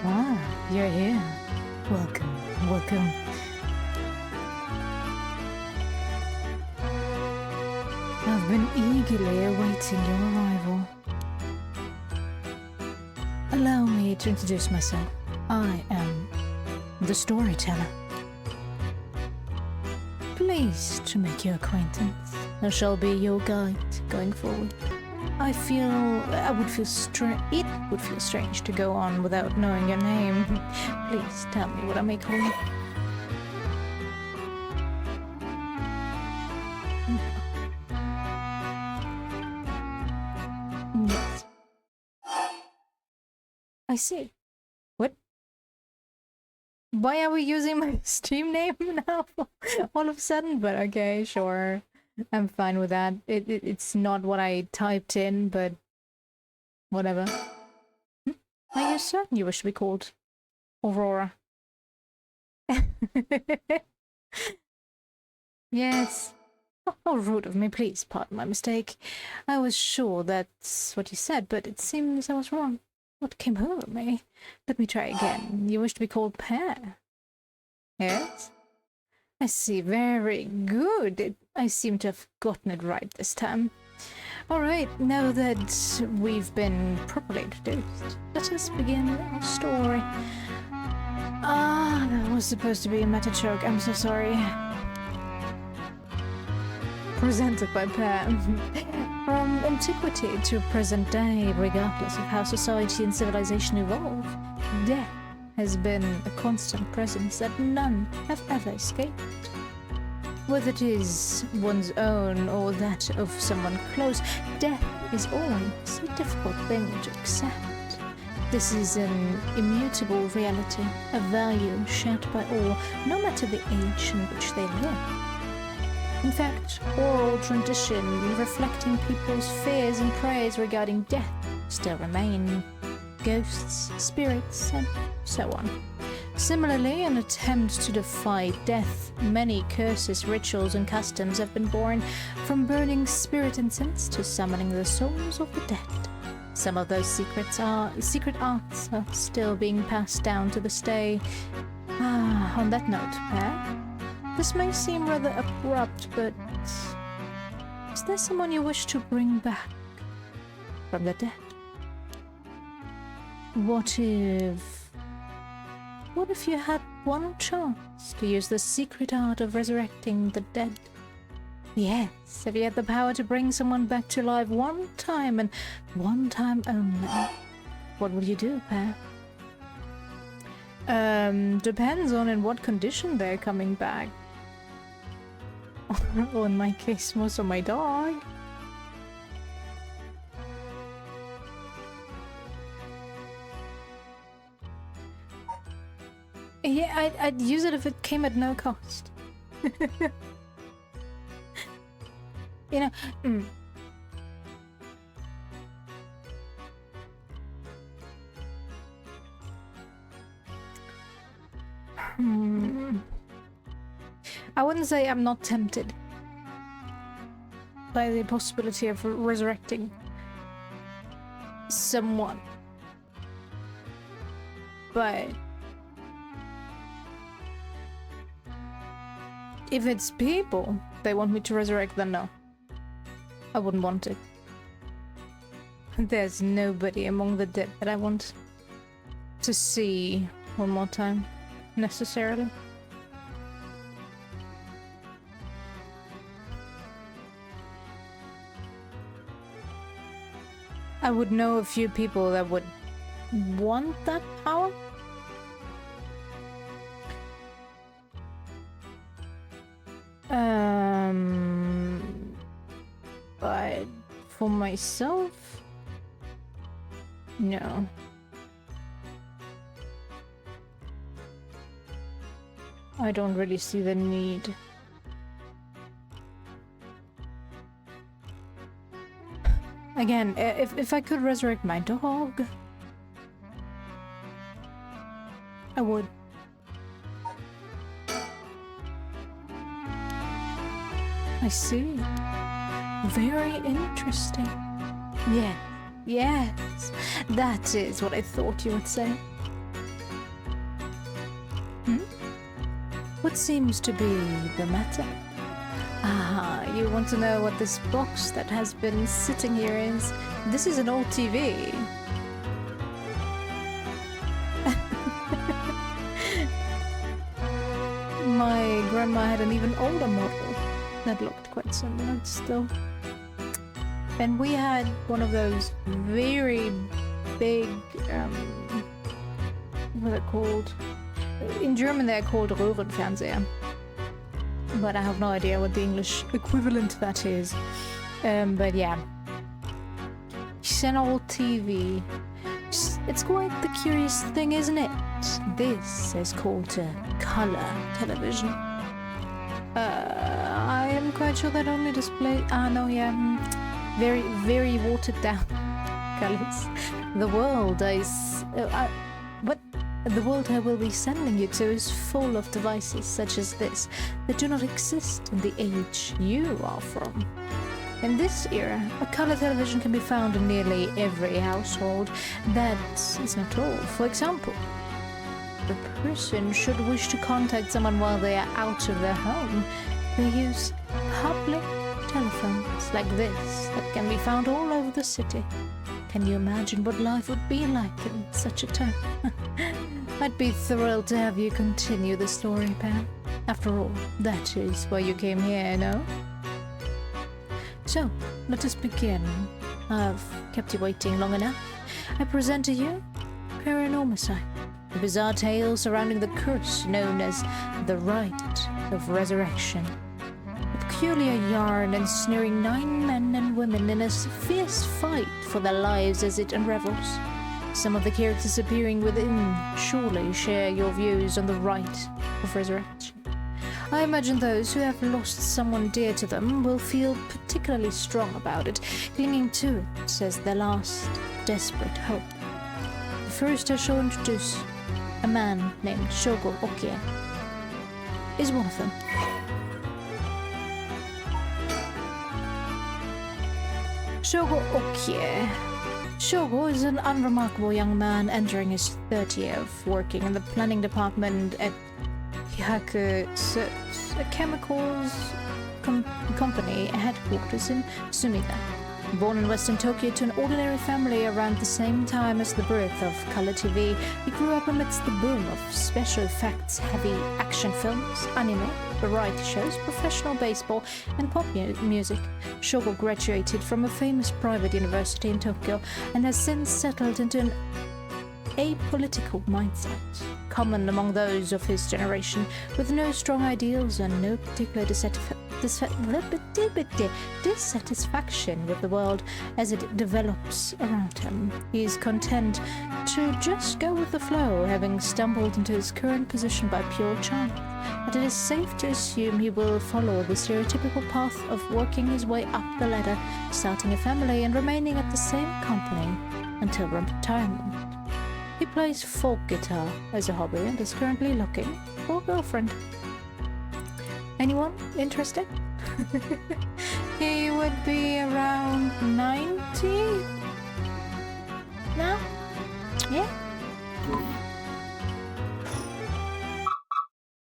Ah, you're here. Welcome, welcome. I've been eagerly awaiting your arrival. Allow me to introduce myself. I am the storyteller. Pleased to make your acquaintance. I shall be your guide going forward. It would feel strange to go on without knowing your name. Please tell me what I may call you. Yes. I see. What? Why are we using my Steam name now? All of a sudden, but okay, sure. I'm fine with that. It's not what I typed in, but whatever. Are you certain you wish to be called Aurora? Yes. Oh, rude of me. Please pardon my mistake. I was sure that's what you said, but it seems I was wrong. What came over me? Let me try again. You wish to be called Pear? Yes? I see. Very good. I seem to have gotten it right this time. Alright, now that we've been properly introduced, let us begin our story. Ah, that was supposed to be a meta joke. I'm so sorry. Presented by Pam. From antiquity to present day, regardless of how society and civilization evolve, death has been a constant presence that none have ever escaped. Whether it is one's own or that of someone close, death is always a difficult thing to accept. This is an immutable reality, a value shared by all, no matter the age in which they live. In fact, oral tradition reflecting people's fears and prayers regarding death still remain. Ghosts, spirits, and so on. Similarly, in an attempt to defy death, many curses, rituals, and customs have been born, from burning spirit incense to summoning the souls of the dead. Some of those secret arts are still being passed down to this day. On that note, Pear, this may seem rather abrupt, but is there someone you wish to bring back from the dead? What if you had one chance to use the secret art of resurrecting the dead? Yes, if you had the power to bring someone back to life one time and one time only, what would you do, Pear? Depends on in what condition they're coming back. Or in my case, most of my dog. Yeah, I'd use it if it came at no cost. You know, I wouldn't say I'm not tempted by the possibility of resurrecting someone, but if it's people they want me to resurrect, then no. I wouldn't want it. There's nobody among the dead that I want to see one more time, necessarily. I would know a few people that would want that power. But for myself, no. I don't really see the need. Again, if I could resurrect my dog, I would. I see. Very interesting. Yes, yes, that is what I thought you would say. What seems to be the matter? Ah, you want to know what this box that has been sitting here is? This is an old TV. My grandma had an even older model that looked quite similar still. And we had one of those very big, what are they called? In German they're called Röhrenfernseher. But I have no idea what the English equivalent to that is. But yeah. It's an old TV. It's quite the curious thing, isn't it? This is called a color television. I am quite sure that only display... very, very watered down colors. The world the world I will be sending you to is full of devices such as this that do not exist in the age you are from. In this era, a color television can be found in nearly every household. That is not all. For example, the person should wish to contact someone while they are out of their home. They use public telephones like this that can be found all over the city. Can you imagine what life would be like in such a time? I'd be thrilled to have you continue the story, Pam. After all, that is why you came here, no? So, let us begin. I've kept you waiting long enough. I present to you Paranormicide, a bizarre tale surrounding the curse known as the Rite of Resurrection. A peculiar yarn ensnaring 9 men and women in a fierce fight for their lives as it unravels. Some of the characters appearing within surely share your views on the Rite of Resurrection. I imagine those who have lost someone dear to them will feel particularly strong about it, clinging to it as their last desperate hope. First I shall introduce a man named Shogo Okie. Is one of them. Shogo Okie. Shogo is an unremarkable young man entering his 3rd year of working in the planning department at Hihaku, a chemicals company headquarters in Sumida. Born in Western Tokyo to an ordinary family around the same time as the birth of color TV, he grew up amidst the boom of special effects, heavy action films, anime, variety shows, professional baseball, and pop music. Shogo graduated from a famous private university in Tokyo and has since settled into an apolitical mindset, common among those of his generation, with no strong ideals and no particular dissatisfaction with the world as it develops around him. He is content to just go with the flow, having stumbled into his current position by pure chance, but it is safe to assume he will follow the stereotypical path of working his way up the ladder, starting a family and remaining at the same company until retirement. He plays folk guitar as a hobby and is currently looking for a girlfriend. Anyone interested? He would be around 90 now? Yeah.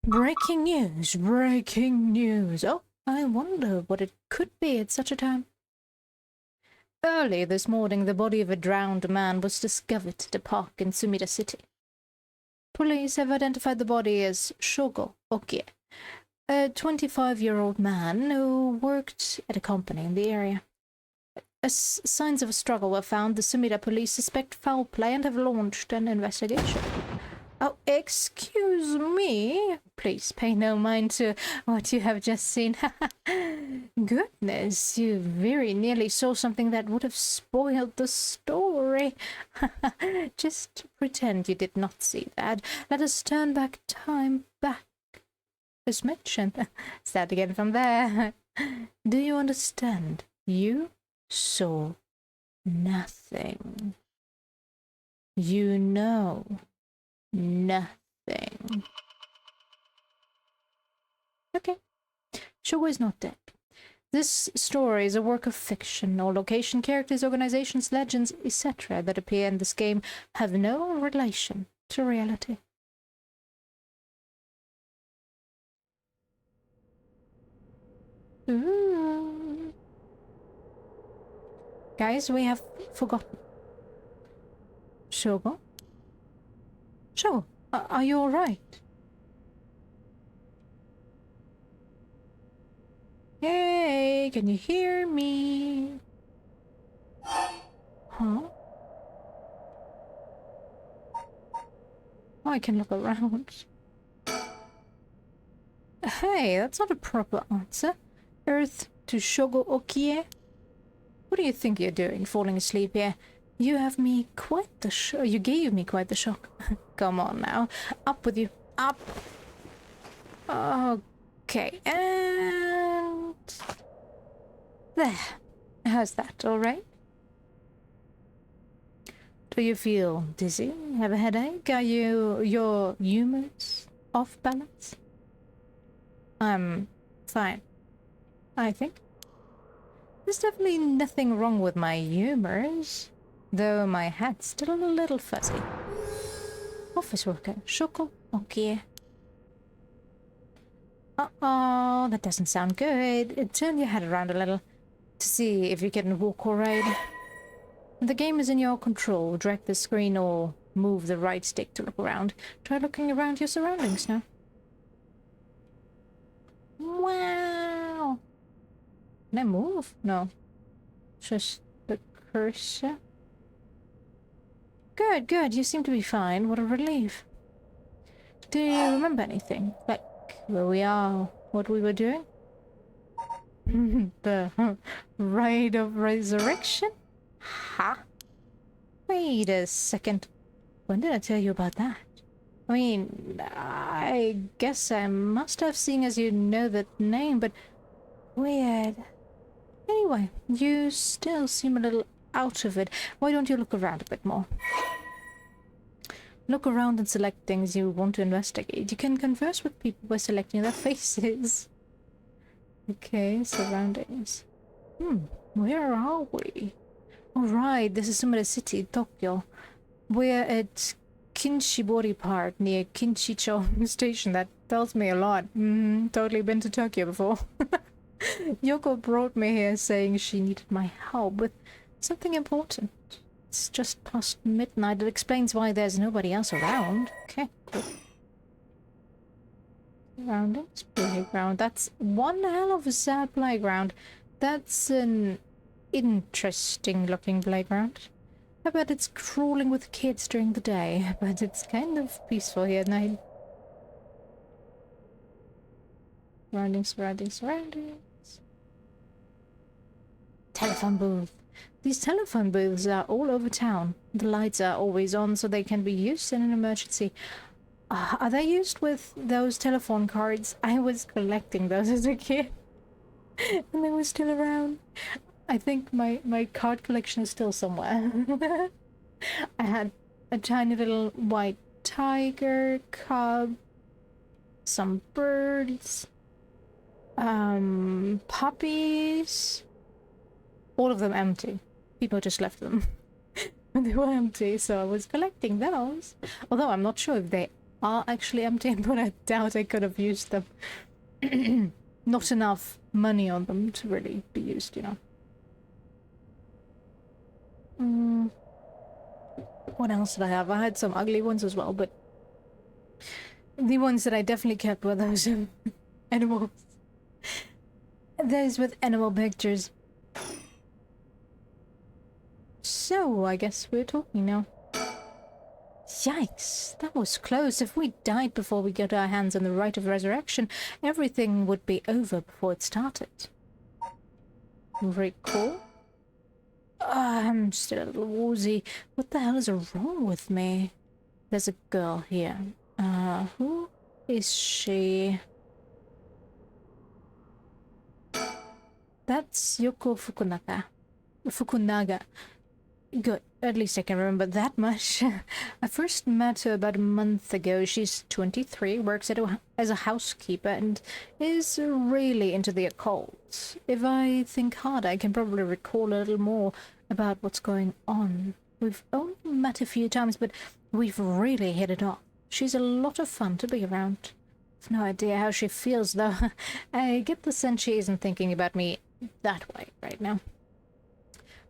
Breaking news, breaking news. Oh, I wonder what it could be at such a time. Early this morning, the body of a drowned man was discovered at a park in Sumida City. Police have identified the body as Shogo Okie, a 25-year-old man who worked at a company in the area. As signs of a struggle were found, the Sumida police suspect foul play and have launched an investigation. Oh, excuse me. Please pay no mind to what you have just seen. Goodness, you very nearly saw something that would have spoiled the story. Just pretend you did not see that. Let us turn back time back. As mentioned. Start again from there. Do you understand? You saw nothing. You know nothing. Okay. Shogo is not dead. This story is a work of fiction. All location, characters, organizations, legends, etc. that appear in this game have no relation to reality. Ooh. Guys, we have forgotten. Sugar? Sugar, are you alright? Hey, can you hear me? Huh? Oh, I can look around. Hey, that's not a proper answer. Earth to Shogo Okie? What do you think you're doing, falling asleep here? You have me quite the you gave me quite the shock. Come on now. Up with you. Up. Okay, and... there. How's that, alright? Do you feel dizzy? Have a headache? Are your humors off balance? I'm fine, I think. There's definitely nothing wrong with my humors, though my hat's still a little fuzzy. Office worker, Shoko, okay. Uh-oh, that doesn't sound good. Turn your head around a little to see if you can walk alright. The game is in your control. Drag the screen or move the right stick to look around. Try looking around your surroundings now. Wow! Can I move? No. Just the cursor. Good, good. You seem to be fine. What a relief. Do you remember anything? Like where we are, what we were doing? The rite of resurrection? Huh? Wait a second. When did I tell you about that? I mean, I guess I must have seen as you know that name, but weird. Anyway, you still seem a little out of it. Why don't you look around a bit more? Look around and select things you want to investigate. You can converse with people by selecting their faces. Okay, surroundings. Where are we? Alright, this is Sumida City, Tokyo. We're at Kinshibori Park near Kinshicho Station. That tells me a lot. Totally been to Tokyo before. Yoko brought me here saying she needed my help with something important. It's just past midnight. It explains why there's nobody else around. Okay, cool. Surroundings, playground. That's one hell of a sad playground. That's an interesting looking playground. I bet it's crawling with kids during the day, but it's kind of peaceful here at night. Surroundings, surroundings, surroundings. Telephone booth. These telephone booths are all over town. The lights are always on so they can be used in an emergency. Are they used with those telephone cards? I was collecting those as a kid. And they were still around. I think my card collection is still somewhere. I had a tiny little white tiger, cub, some birds, puppies. All of them empty. People just left them. But they were empty, so I was collecting those. Although I'm not sure if they are actually empty, but I doubt I could have used them. Not enough money on them to really be used, you know. What else did I have? I had some ugly ones as well, but the ones that I definitely kept were those animals. Those with animal pictures. So, I guess we're talking now. Yikes, that was close. If we died before we got our hands on the rite of resurrection, everything would be over before it started. Very cool. I'm still a little woozy. What the hell is wrong with me? There's a girl here. Who is she? That's Yoko Fukunaga. Good. At least I can remember that much. I first met her about a month ago. She's 23, works as a housekeeper, and is really into the occult. If I think hard, I can probably recall a little more about what's going on. We've only met a few times, but we've really hit it off. She's a lot of fun to be around. I've no idea how she feels, though. I get the sense she isn't thinking about me that way right now.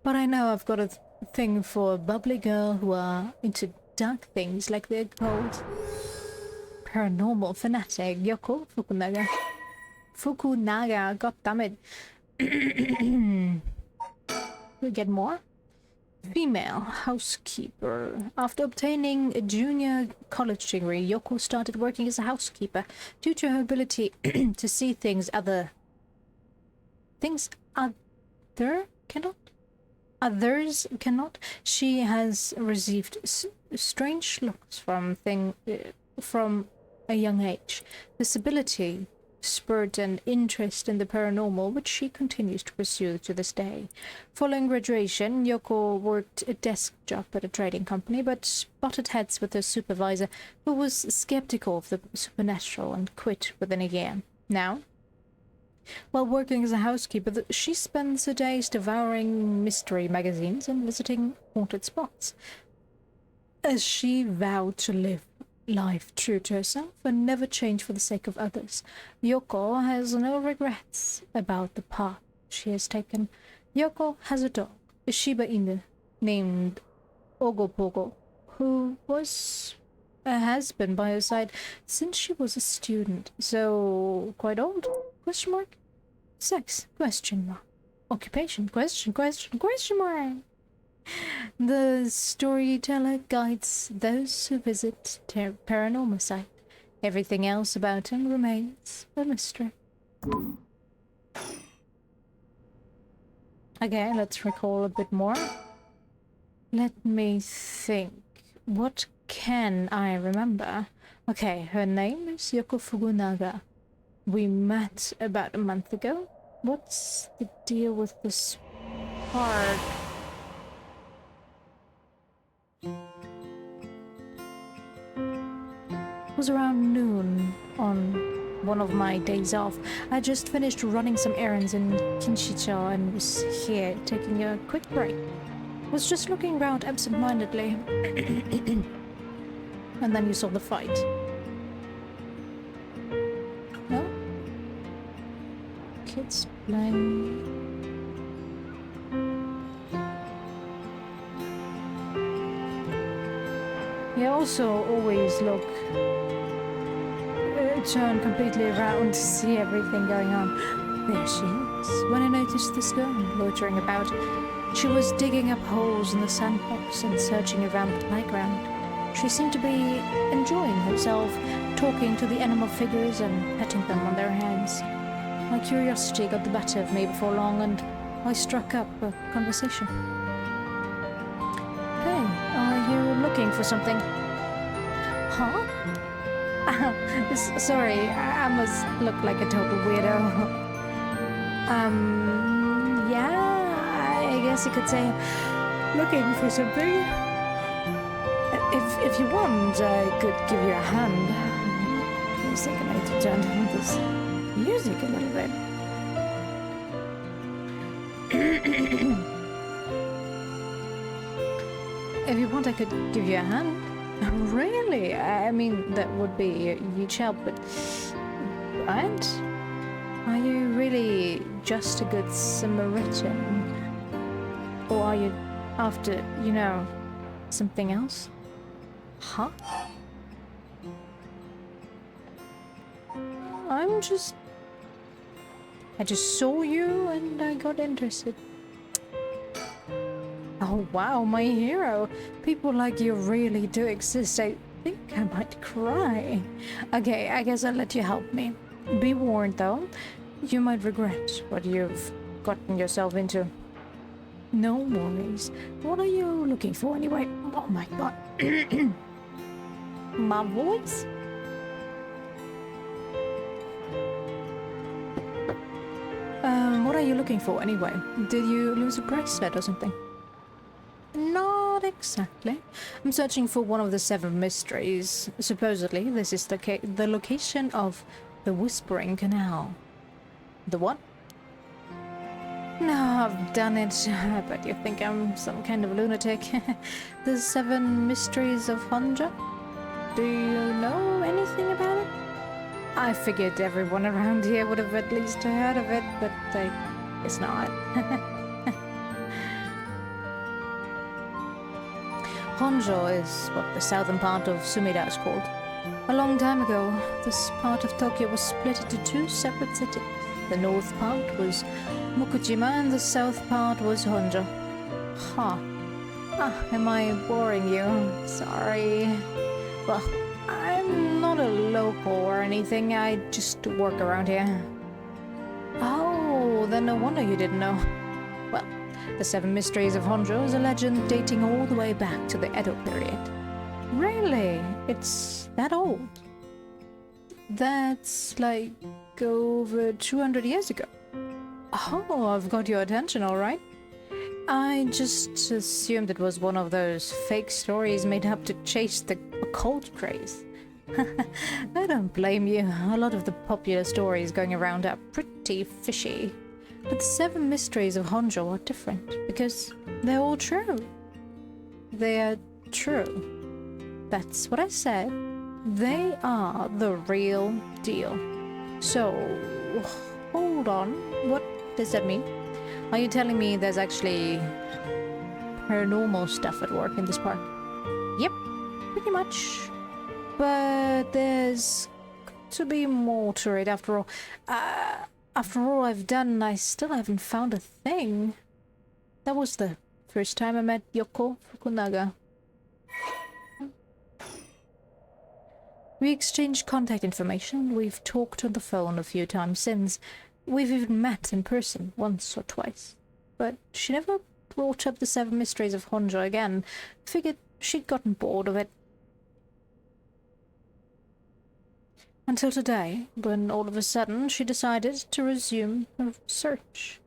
But I know I've got a thing for bubbly girl who are into dark things like they're called. Paranormal fanatic Yoko Fukunaga. Fukunaga, god damn it. We get more? Female housekeeper. After obtaining a junior college degree, Yoko started working as a housekeeper due to her ability to see things other cannot. Others cannot. She has received strange looks from a young age. This ability spurred an interest in the paranormal, which she continues to pursue to this day. Following graduation, Yoko worked a desk job at a trading company, but butted heads with her supervisor, who was skeptical of the supernatural and quit within a year. Now, while working as a housekeeper, she spends her days devouring mystery magazines and visiting haunted spots, as she vowed to live life true to herself and never change for the sake of others. Yoko has no regrets about the path she has taken. Yoko has a dog, a Shiba Inu, named Ogopogo, who has been by her side since she was a student. So, quite old? Question mark? Sex? Question mark. Occupation? Question mark. The storyteller guides those who visit the paranormal site. Everything else about him remains a mystery. Okay, let's recall a bit more. Let me think. What can I remember? Okay, her name is Yoko Fukunaga. We met about a month ago. What's the deal with this park? It was around noon on one of my days off. I just finished running some errands in Kinshicha and was here taking a quick break. Was just looking around absent-mindedly. And then you saw the fight. No? Kids playing. You also always look turn completely around to see everything going on. There she is. When I noticed this girl loitering about, she was digging up holes in the sandbox and searching around the playground. She seemed to be enjoying herself, talking to the animal figures and petting them on their heads. My curiosity got the better of me before long, and I struck up a conversation. Hey, are you looking for something? Huh? Sorry, I must look like a total weirdo. Yeah, I guess you could say looking for something. If you want, I could give you a hand. For a second, I need to turn down this music a little bit. If you want, I could give you a hand. Really? I mean, that would be a huge help, but... What? Are you really just a good Samaritan? Or are you after, something else? Huh? I just saw you and I got interested. Oh wow, my hero. People like you really do exist. I think I might cry. Okay, I guess I'll let you help me. Be warned though, you might regret what you've gotten yourself into. No worries. What are you looking for anyway? Oh my god. My voice? What are you looking for anyway? Did you lose a bracelet or something? Not exactly. I'm searching for one of the 7 mysteries. Supposedly, this is the location of the Whispering Canal. The what? No, I've done it, but you think I'm some kind of lunatic. The 7 mysteries of Honja? Do you know anything about it? I figured everyone around here would have at least heard of it, but I guess not. Honjo is what the southern part of Sumida is called. A long time ago, this part of Tokyo was split into two separate cities. The north part was Mukujima and the south part was Honjo. Huh. Am I boring you? Sorry. Well, I'm not a local or anything, I just work around here. Oh, then no wonder you didn't know. Well, the Seven Mysteries of Honjo is a legend dating all the way back to the Edo period. Really? It's that old? That's like over 200 years ago. Oh, I've got your attention, all right. I just assumed it was one of those fake stories made up to chase the occult craze. I don't blame you. A lot of the popular stories going around are pretty fishy. But the Seven Mysteries of Honjo are different because they're all true. They are true. That's what I said. They are the real deal. So, hold on. What does that mean? Are you telling me there's actually paranormal stuff at work in this park? Yep, pretty much. But there's got to be more to it after all. After all I've done, I still haven't found a thing. That was the first time I met Yoko Fukunaga. We exchanged contact information. We've talked on the phone a few times since. We've even met in person once or twice. But she never brought up the Seven Mysteries of Honjo again. Figured she'd gotten bored of it. Until today, when all of a sudden she decided to resume her search.